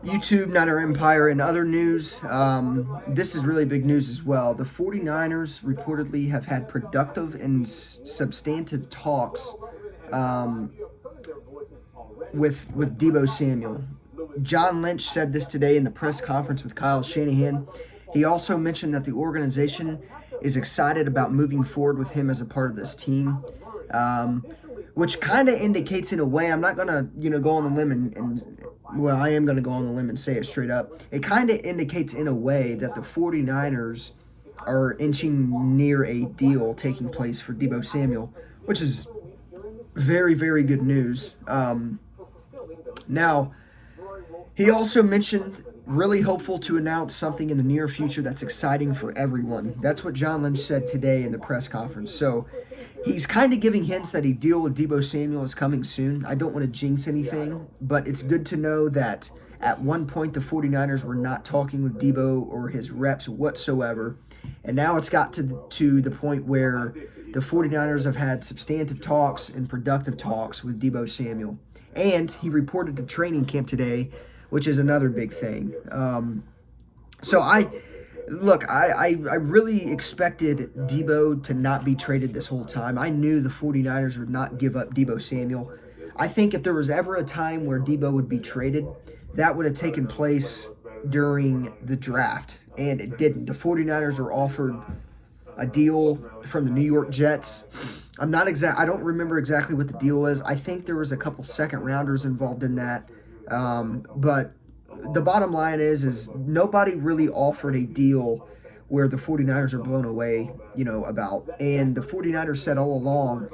YouTube, Niner Empire, and other news. This is really big news as well. The 49ers reportedly have had productive and substantive talks um, with Deebo Samuel. John Lynch said this today in the press conference with Kyle Shanahan. He also mentioned that the organization is excited about moving forward with him as a part of this team, um, which kind of indicates in a way, I'm not going to go on the limb and well, I am going to go on the limb and say it straight up. It kind of indicates in a way that the 49ers are inching near a deal taking place for Deebo Samuel, which is very, very good news. Now, he also mentioned really hopeful to announce something in the near future that's exciting for everyone. That's what John Lynch said today in the press conference. So he's kind of giving hints that a deal with Deebo Samuel is coming soon. I don't want to jinx anything, but it's good to know that at one point the 49ers were not talking with Deebo or his reps whatsoever. And now it's got to the point where the 49ers have had substantive talks and productive talks with Deebo Samuel. And he reported to training camp today, which is another big thing. So I really expected Deebo to not be traded this whole time. I knew the 49ers would not give up Deebo Samuel. I think if there was ever a time where Deebo would be traded, that would have taken place during the draft, and it didn't. The 49ers were offered a deal from the New York Jets. I don't remember exactly what the deal was. I think there was a couple second rounders involved in that. But the bottom line is nobody really offered a deal where the 49ers are blown away, about. And the 49ers said all along,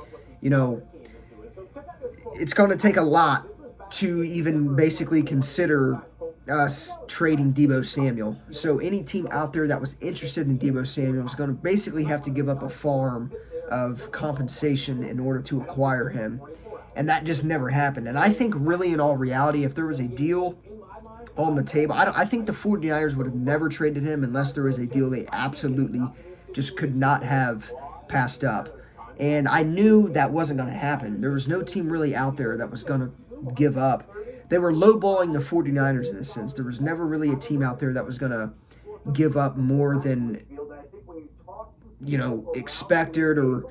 it's going to take a lot to even basically consider us trading Deebo Samuel. So any team out there that was interested in Deebo Samuel is going to basically have to give up a farm of compensation in order to acquire him. And that just never happened. And I think really in all reality, if there was a deal on the table, I think the 49ers would have never traded him unless there was a deal they absolutely just could not have passed up. And I knew that wasn't going to happen. There was no team really out there that was going to give up. They were lowballing the 49ers in a sense. There was never really a team out there that was going to give up more than, expected, or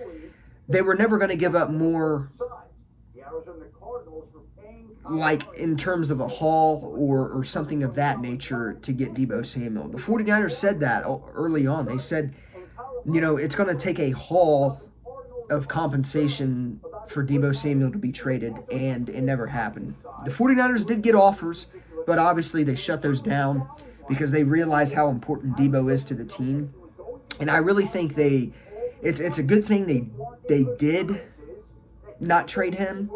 they were never going to give up more, like in terms of a haul or something of that nature to get Deebo Samuel. The 49ers said that early on. They said, it's going to take a haul of compensation for Deebo Samuel to be traded, and it never happened. The 49ers did get offers, but obviously they shut those down because they realize how important Deebo is to the team. And I really think it's a good thing they did not trade him,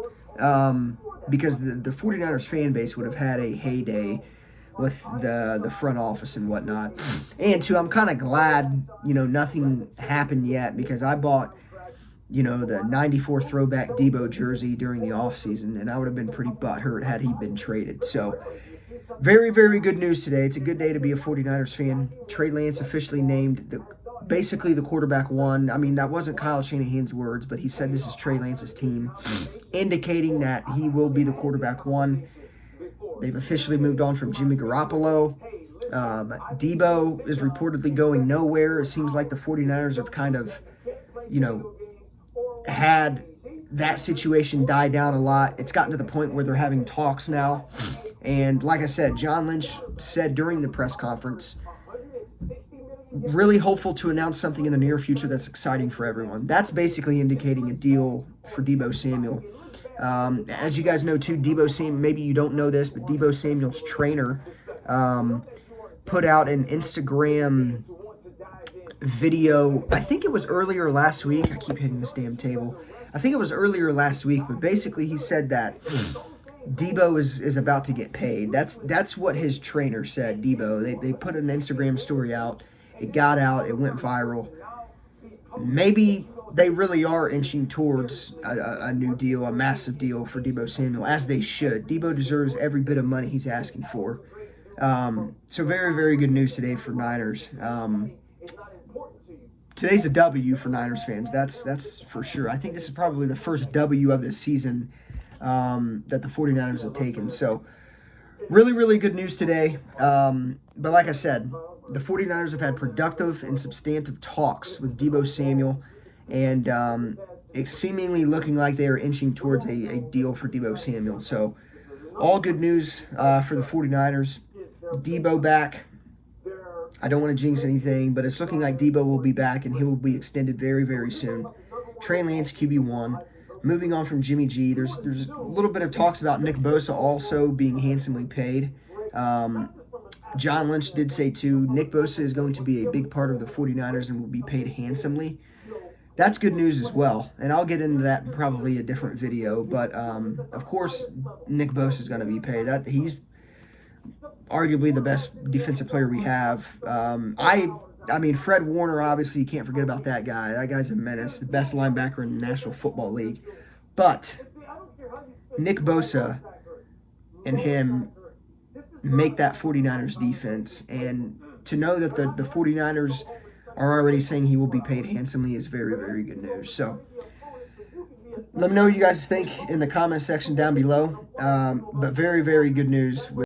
because the 49ers fan base would have had a heyday with the front office and whatnot. And two, I'm kind of glad, nothing happened yet, because I bought, the 94 throwback Deebo jersey during the offseason, and I would have been pretty butthurt had he been traded. So very, very good news today. It's a good day to be a 49ers fan. Trey Lance officially named basically the quarterback one. I mean, that wasn't Kyle Shanahan's words, but he said this is Trey Lance's team, indicating that he will be the quarterback one. They've officially moved on from Jimmy Garoppolo. Deebo is reportedly going nowhere. It seems like the 49ers have kind of, had that situation die down a lot. It's gotten to the point where they're having talks now. And like I said, John Lynch said during the press conference, really hopeful to announce something in the near future that's exciting for everyone. That's basically indicating a deal for Deebo Samuel. As you guys know too, Deebo Samuel, maybe you don't know this, but Deebo Samuel's trainer put out an Instagram video. I think it was earlier last week. I keep hitting this damn table. I think it was earlier last week, but basically he said that Deebo is about to get paid. That's what his trainer said, Deebo. They put an Instagram story out. It got out. It went viral. Maybe they really are inching towards a new deal, a massive deal for Deebo Samuel, as they should. Deebo deserves every bit of money he's asking for. So very, very good news today for Niners. Today's a W for Niners fans. That's for sure. I think this is probably the first W of the season that the 49ers have taken. So Really, really good news today. But like I said, the 49ers have had productive and substantive talks with Deebo Samuel, and it's seemingly looking like they are inching towards a deal for Deebo Samuel. So, all good news for the 49ers. Deebo back. I don't want to jinx anything, but it's looking like Deebo will be back and he will be extended very, very soon. Trey Lance, QB1. Moving on from Jimmy G, there's a little bit of talks about Nick Bosa also being handsomely paid. Um, John Lynch did say, too, Nick Bosa is going to be a big part of the 49ers and will be paid handsomely. That's good news as well, and I'll get into that in probably a different video. But, of course, Nick Bosa is going to be paid. He's arguably the best defensive player we have. I mean, Fred Warner, obviously, you can't forget about that guy. That guy's a menace, the best linebacker in the National Football League. But Nick Bosa and him make that 49ers defense. And to know that the 49ers are already saying he will be paid handsomely is very, very good news. So let me know what you guys think in the comment section down below. But very, very good news.